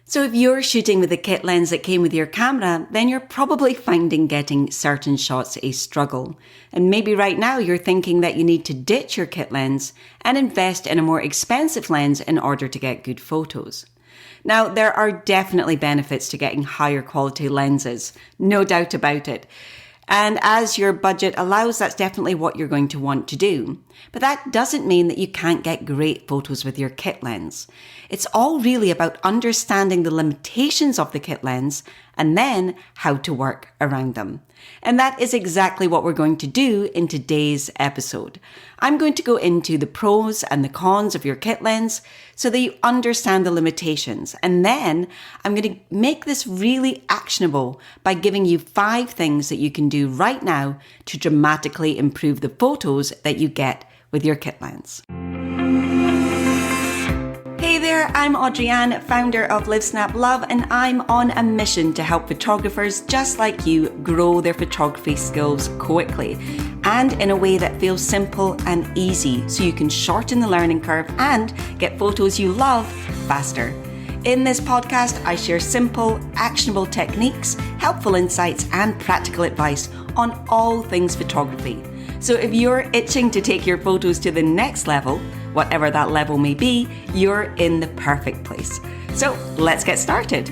So if you're shooting with the kit lens that came with your camera, then you're probably finding getting certain shots a struggle. And maybe right now you're thinking that you need to ditch your kit lens and invest in a more expensive lens in order to get good photos. Now, there are definitely benefits to getting higher quality lenses, no doubt about it. And as your budget allows, that's definitely what you're going to want to do. But that doesn't mean that you can't get great photos with your kit lens. It's all really about understanding the limitations of the kit lens and then how to work around them. And that is exactly what we're going to do in today's episode. I'm going to go into the pros and the cons of your kit lens so that you understand the limitations. And then I'm going to make this really actionable by giving you 5 things that you can do right now to dramatically improve the photos that you get with your kit lens. Hey there, I'm Audrey-Anne, founder of Live Snap Love, and I'm on a mission to help photographers just like you grow their photography skills quickly and in a way that feels simple and easy so you can shorten the learning curve and get photos you love faster. In this podcast, I share simple, actionable techniques, helpful insights, and practical advice on all things photography. So if you're itching to take your photos to the next level, whatever that level may be, you're in the perfect place. So let's get started.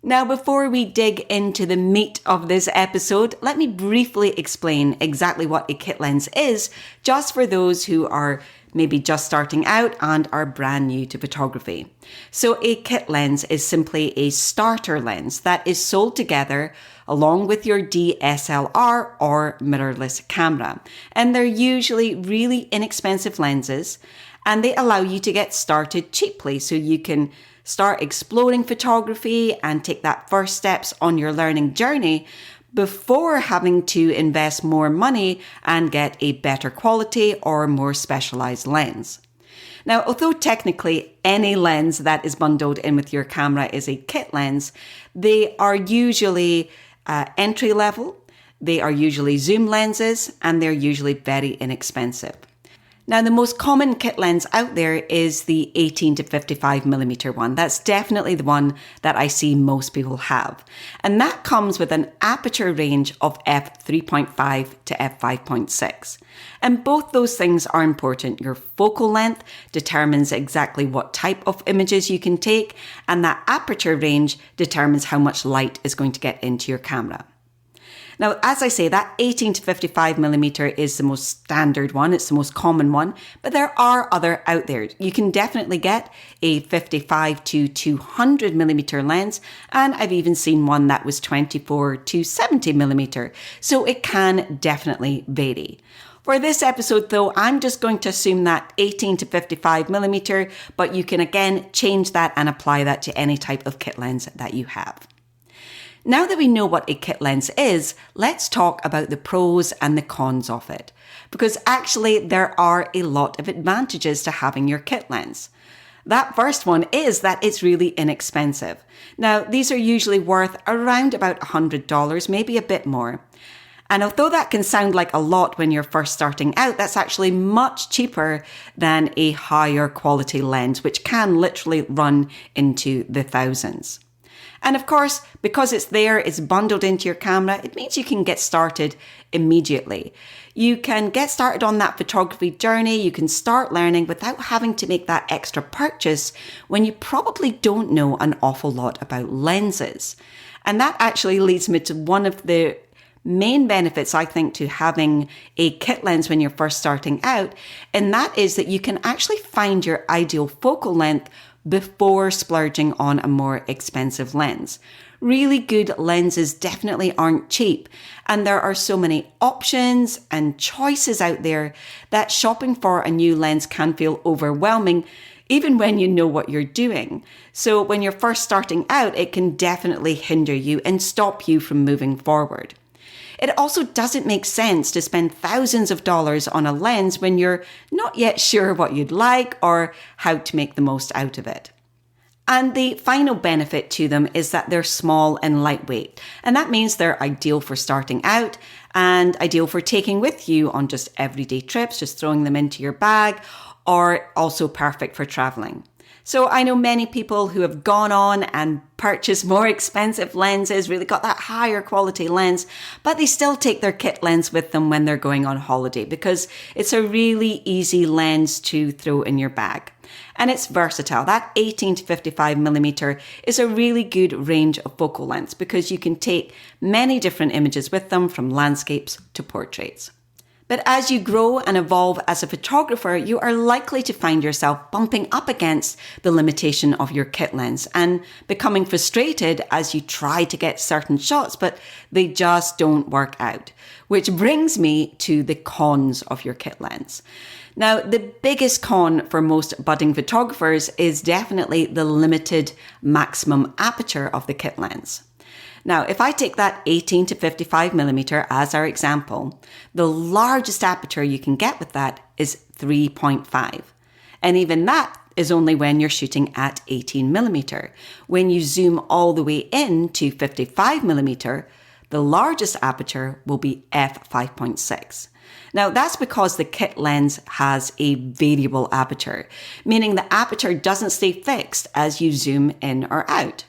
Now, before we dig into the meat of this episode, let me briefly explain exactly what a kit lens is, just for those who are maybe just starting out and are brand new to photography. So a kit lens is simply a starter lens that is sold together along with your DSLR or mirrorless camera. And they're usually really inexpensive lenses, and they allow you to get started cheaply so you can start exploring photography and take that first steps on your learning journey before having to invest more money and get a better quality or more specialized lens. Now, although technically any lens that is bundled in with your camera is a kit lens, they are usually entry level, they are usually zoom lenses, and they're usually very inexpensive. Now, the most common kit lens out there is the 18 to 55 millimeter one. That's definitely the one that I see most people have. And that comes with an aperture range of f3.5 to f5.6. And both those things are important. Your focal length determines exactly what type of images you can take, and that aperture range determines how much light is going to get into your camera. Now, as I say, that 18 to 55 millimeter is the most standard one. It's the most common one, but there are other out there. You can definitely get a 55 to 200 millimeter lens, and I've even seen one that was 24 to 70 millimeter. So it can definitely vary. For this episode though, I'm just going to assume that 18 to 55 millimeter, but you can again change that and apply that to any type of kit lens that you have. Now that we know what a kit lens is, let's talk about the pros and the cons of it. Because actually there are a lot of advantages to having your kit lens. That first one is that it's really inexpensive. Now, these are usually worth around about $100, maybe a bit more. And although that can sound like a lot when you're first starting out, that's actually much cheaper than a higher quality lens, which can literally run into the thousands. And of course, because it's there, it's bundled into your camera, it means you can get started immediately. You can get started on that photography journey. You can start learning without having to make that extra purchase when you probably don't know an awful lot about lenses. And that actually leads me to one of the main benefits, I think, to having a kit lens when you're first starting out. And that is that you can actually find your ideal focal length before splurging on a more expensive lens. Really good lenses definitely aren't cheap, and there are so many options and choices out there that shopping for a new lens can feel overwhelming, even when you know what you're doing. So when you're first starting out, it can definitely hinder you and stop you from moving forward. It also doesn't make sense to spend thousands of dollars on a lens when you're not yet sure what you'd like or how to make the most out of it. And the final benefit to them is that they're small and lightweight. And that means they're ideal for starting out and ideal for taking with you on just everyday trips, just throwing them into your bag, or also perfect for traveling. So I know many people who have gone on and purchased more expensive lenses, really got that higher quality lens, but they still take their kit lens with them when they're going on holiday because it's a really easy lens to throw in your bag. And it's versatile. That 18 to 55 millimeter is a really good range of focal lengths because you can take many different images with them, from landscapes to portraits. But as you grow and evolve as a photographer, you are likely to find yourself bumping up against the limitation of your kit lens and becoming frustrated as you try to get certain shots, but they just don't work out. Which brings me to the cons of your kit lens. Now, the biggest con for most budding photographers is definitely the limited maximum aperture of the kit lens. Now, if I take that 18 to 55 millimeter as our example, the largest aperture you can get with that is 3.5. And even that is only when you're shooting at 18 millimeter. When you zoom all the way in to 55 millimeter, the largest aperture will be f5.6. Now, that's because the kit lens has a variable aperture, meaning the aperture doesn't stay fixed as you zoom in or out.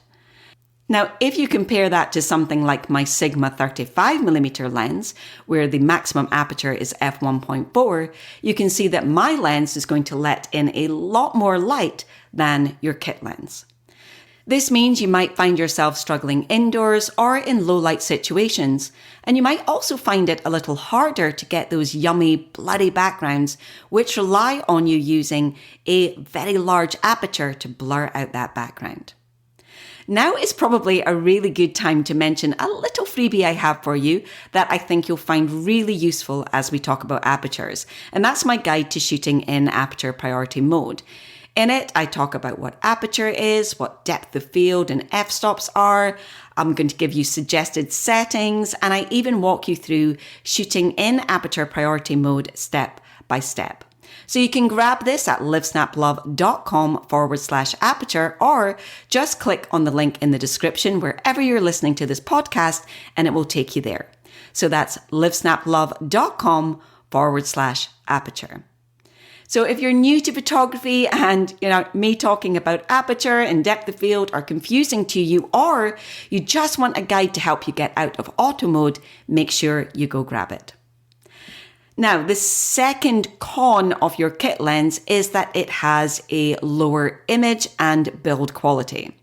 Now, if you compare that to something like my Sigma 35mm lens, where the maximum aperture is f1.4, you can see that my lens is going to let in a lot more light than your kit lens. This means you might find yourself struggling indoors or in low light situations, and you might also find it a little harder to get those yummy, bloody backgrounds which rely on you using a very large aperture to blur out that background. Now is probably a really good time to mention a little freebie I have for you that I think you'll find really useful as we talk about apertures, and that's my guide to shooting in aperture priority mode. In it, I talk about what aperture is, what depth of field and f-stops are. I'm going to give you suggested settings, and I even walk you through shooting in aperture priority mode step by step. So you can grab this at livesnaplove.com/aperture, or just click on the link in the description wherever you're listening to this podcast and it will take you there. So that's livesnaplove.com/aperture. So if you're new to photography and, me talking about aperture and depth of field are confusing to you, or you just want a guide to help you get out of auto mode, make sure you go grab it. Now, the second con of your kit lens is that it has a lower image and build quality.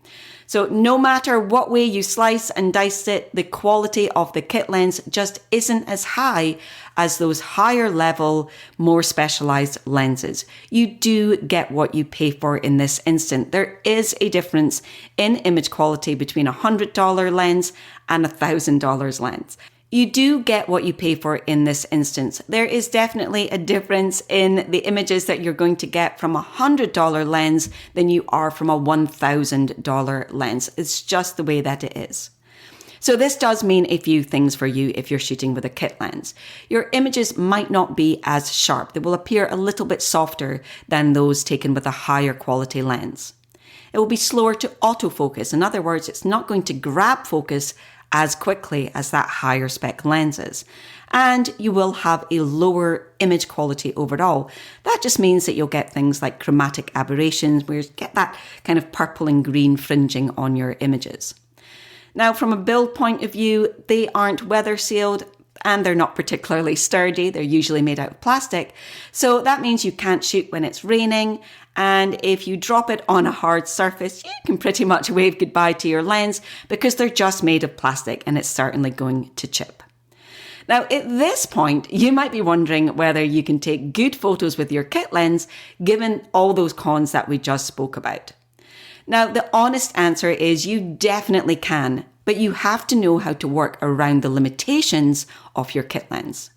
So no matter what way you slice and dice it, the quality of the kit lens just isn't as high as those higher level, more specialized lenses. You do get what you pay for in this instant. There is a difference in image quality between a $100 lens and a $1,000 lens. You do get what you pay for in this instance. There is definitely a difference in the images that you're going to get from a $100 lens than you are from a $1,000 lens. It's just the way that it is. So this does mean a few things for you if you're shooting with a kit lens. Your images might not be as sharp. They will appear a little bit softer than those taken with a higher quality lens. It will be slower to autofocus. In other words, it's not going to grab focus as quickly as that higher spec lenses. And you will have a lower image quality overall. That just means that you'll get things like chromatic aberrations, where you get that kind of purple and green fringing on your images. Now, from a build point of view, they aren't weather sealed and they're not particularly sturdy. They're usually made out of plastic. So that means you can't shoot when it's raining. And if you drop it on a hard surface, you can pretty much wave goodbye to your lens because they're just made of plastic and it's certainly going to chip. Now, at this point, you might be wondering whether you can take good photos with your kit lens, given all those cons that we just spoke about. Now, the honest answer is you definitely can, but you have to know how to work around the limitations of your kit lens.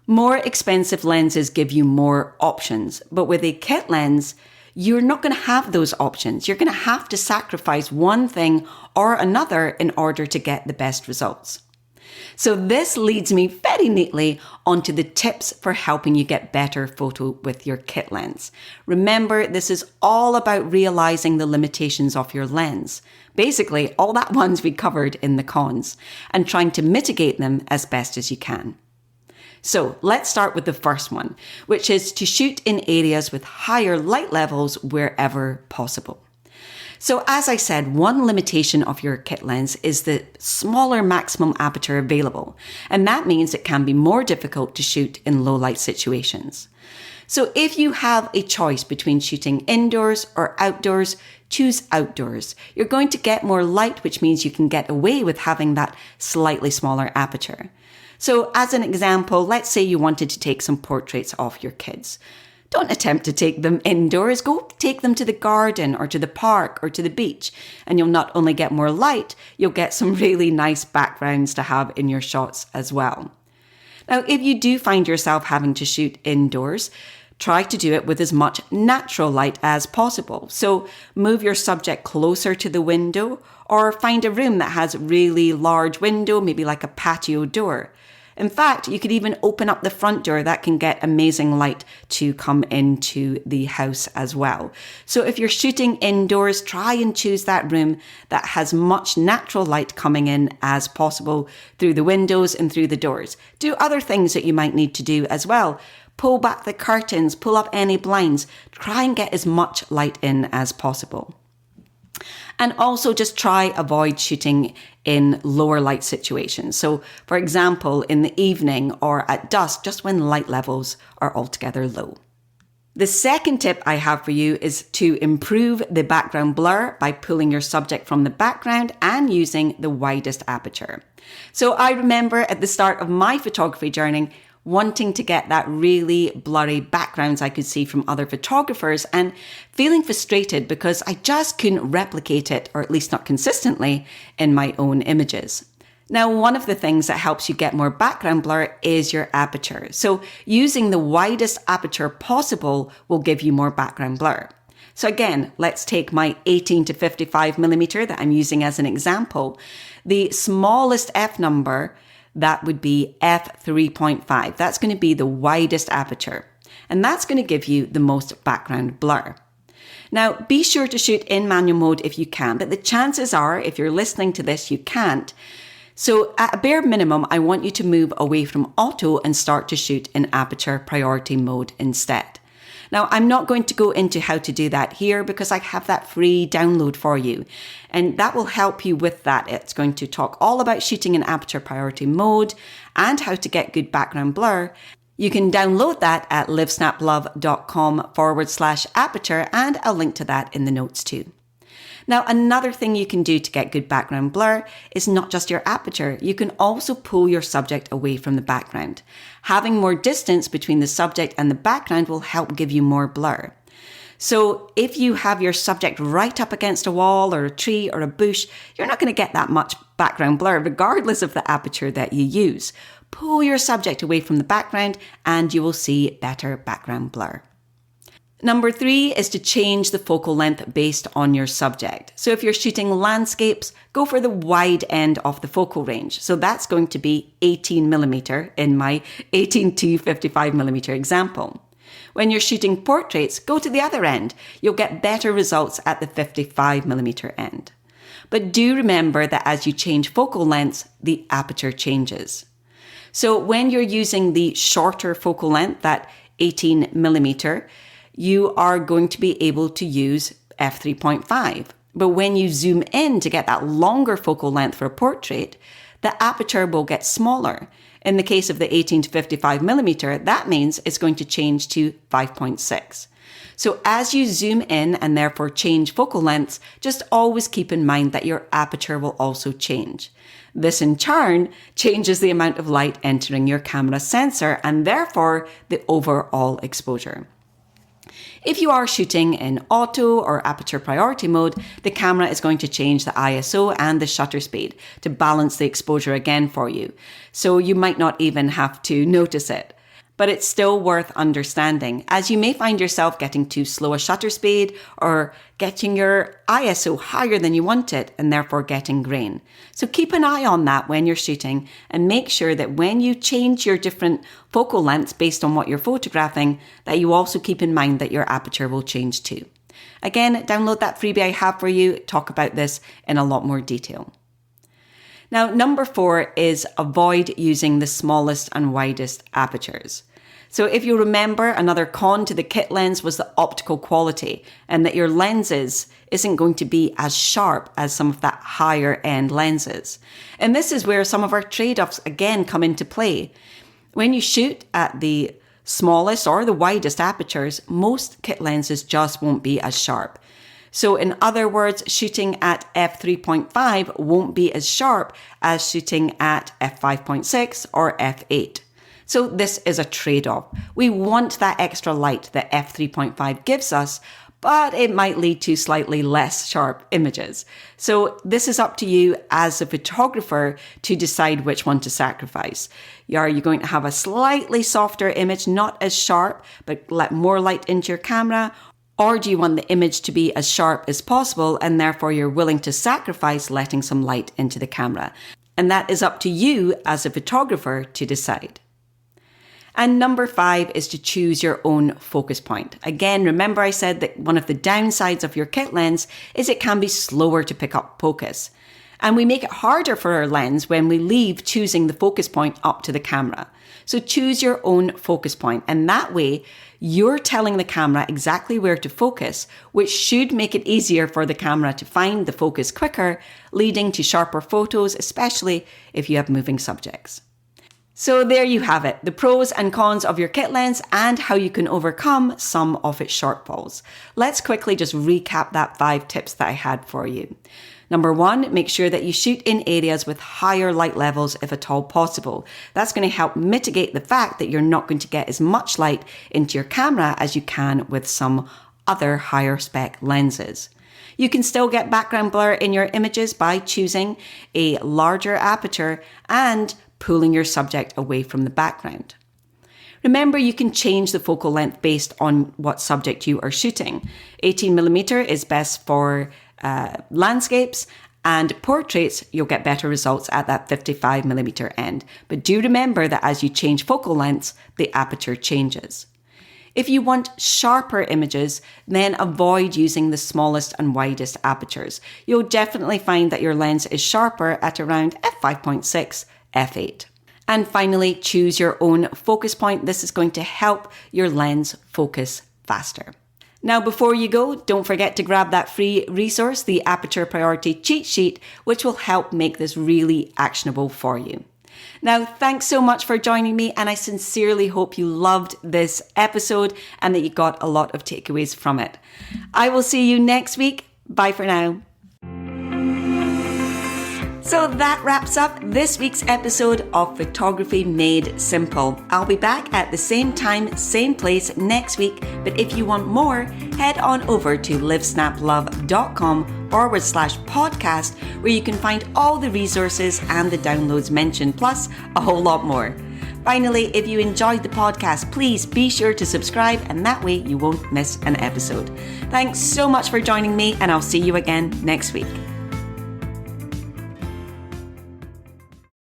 More expensive lenses give you more options, but with a kit lens, you're not going to have those options. You're going to have to sacrifice one thing or another in order to get the best results. So this leads me very neatly onto the tips for helping you get better photo with your kit lens. Remember, this is all about realizing the limitations of your lens. Basically, all that ones we covered in the cons, and trying to mitigate them as best as you can. So let's start with the first one, which is to shoot in areas with higher light levels wherever possible. So as I said, one limitation of your kit lens is the smaller maximum aperture available, and that means it can be more difficult to shoot in low light situations. So if you have a choice between shooting indoors or outdoors, choose outdoors. You're going to get more light, which means you can get away with having that slightly smaller aperture. So as an example, let's say you wanted to take some portraits of your kids. Don't attempt to take them indoors. Go take them to the garden or to the park or to the beach. And you'll not only get more light, you'll get some really nice backgrounds to have in your shots as well. Now, if you do find yourself having to shoot indoors, try to do it with as much natural light as possible. So move your subject closer to the window or find a room that has a really large window, maybe like a patio door. In fact, you could even open up the front door. That can get amazing light to come into the house as well. So if you're shooting indoors, try and choose that room that has much natural light coming in as possible through the windows and through the doors. Do other things that you might need to do as well. Pull back the curtains, pull up any blinds. Try and get as much light in as possible. And also just try avoid shooting in lower light situations. So for example, in the evening or at dusk, just when light levels are altogether low. The second tip I have for you is to improve the background blur by pulling your subject from the background and using the widest aperture. So I remember at the start of my photography journey, wanting to get that really blurry backgrounds I could see from other photographers and feeling frustrated because I just couldn't replicate it, or at least not consistently, in my own images. Now, one of the things that helps you get more background blur is your aperture. So using the widest aperture possible will give you more background blur. So again, let's take my 18 to 55 millimeter that I'm using as an example. The smallest f number, that would be f3.5. That's going to be the widest aperture. And that's going to give you the most background blur. Now, be sure to shoot in manual mode if you can, but the chances are, if you're listening to this, you can't. So at a bare minimum, I want you to move away from auto and start to shoot in aperture priority mode instead. Now, I'm not going to go into how to do that here because I have that free download for you, and that will help you with that. It's going to talk all about shooting in aperture priority mode and how to get good background blur. You can download that at livesnaplove.com/aperture, and I'll link to that in the notes too. Now, another thing you can do to get good background blur is not just your aperture. You can also pull your subject away from the background. Having more distance between the subject and the background will help give you more blur. So if you have your subject right up against a wall or a tree or a bush, you're not going to get that much background blur regardless of the aperture that you use. Pull your subject away from the background and you will see better background blur. Number 3 is to change the focal length based on your subject. So if you're shooting landscapes, go for the wide end of the focal range. So that's going to be 18 millimeter in my 18 to 55 millimeter example. When you're shooting portraits, go to the other end. You'll get better results at the 55 millimeter end. But do remember that as you change focal lengths, the aperture changes. So when you're using the shorter focal length, that 18 millimeter, you are going to be able to use f3.5. But when you zoom in to get that longer focal length for a portrait, the aperture will get smaller. In the case of the 18 to 55 millimeter, that means it's going to change to 5.6. So as you zoom in and therefore change focal lengths, just always keep in mind that your aperture will also change. This in turn changes the amount of light entering your camera sensor and therefore the overall exposure. If you are shooting in auto or aperture priority mode, the camera is going to change the ISO and the shutter speed to balance the exposure again for you. So you might not even have to notice it. But it's still worth understanding, as you may find yourself getting too slow a shutter speed or getting your ISO higher than you want it and therefore getting grain. So keep an eye on that when you're shooting and make sure that when you change your different focal lengths based on what you're photographing, that you also keep in mind that your aperture will change too. Again, download that freebie I have for you, talk about this in a lot more detail. Now, number 4 is avoid using the smallest and widest apertures. So if you remember, another con to the kit lens was the optical quality, and that your lenses isn't going to be as sharp as some of that higher end lenses. And this is where some of our trade-offs again come into play. When you shoot at the smallest or the widest apertures, most kit lenses just won't be as sharp. So in other words, shooting at f3.5 won't be as sharp as shooting at f5.6 or f8. So this is a trade-off. We want that extra light that f3.5 gives us, but it might lead to slightly less sharp images. So this is up to you as a photographer to decide which one to sacrifice. Are you going to have a slightly softer image, not as sharp, but let more light into your camera? Or do you want the image to be as sharp as possible and therefore you're willing to sacrifice letting some light into the camera? And that is up to you as a photographer to decide. And number 5 is to choose your own focus point. Again, remember I said that one of the downsides of your kit lens is it can be slower to pick up focus. And we make it harder for our lens when we leave choosing the focus point up to the camera. So choose your own focus point, and that way you're telling the camera exactly where to focus, which should make it easier for the camera to find the focus quicker, leading to sharper photos, especially if you have moving subjects. So there you have it, the pros and cons of your kit lens and how you can overcome some of its shortfalls. Let's quickly just recap that 5 tips that I had for you. Number 1, make sure that you shoot in areas with higher light levels if at all possible. That's going to help mitigate the fact that you're not going to get as much light into your camera as you can with some other higher spec lenses. You can still get background blur in your images by choosing a larger aperture and pulling your subject away from the background. Remember, you can change the focal length based on what subject you are shooting. 18mm is best for landscapes, and portraits, you'll get better results at that 55mm end. But do remember that as you change focal lengths, the aperture changes. If you want sharper images, then avoid using the smallest and widest apertures. You'll definitely find that your lens is sharper at around f5.6, f8. And finally, choose your own focus point. This is going to help your lens focus faster. Now, before you go, don't forget to grab that free resource, the Aperture Priority Cheat Sheet, which will help make this really actionable for you. Now, thanks so much for joining me, and I sincerely hope you loved this episode and that you got a lot of takeaways from it. I will see you next week. Bye for now. So that wraps up this week's episode of Photography Made Simple. I'll be back at the same time, same place next week. But if you want more, head on over to livesnaplove.com/podcast, where you can find all the resources and the downloads mentioned, plus a whole lot more. Finally, if you enjoyed the podcast, please be sure to subscribe, and that way you won't miss an episode. Thanks so much for joining me, and I'll see you again next week.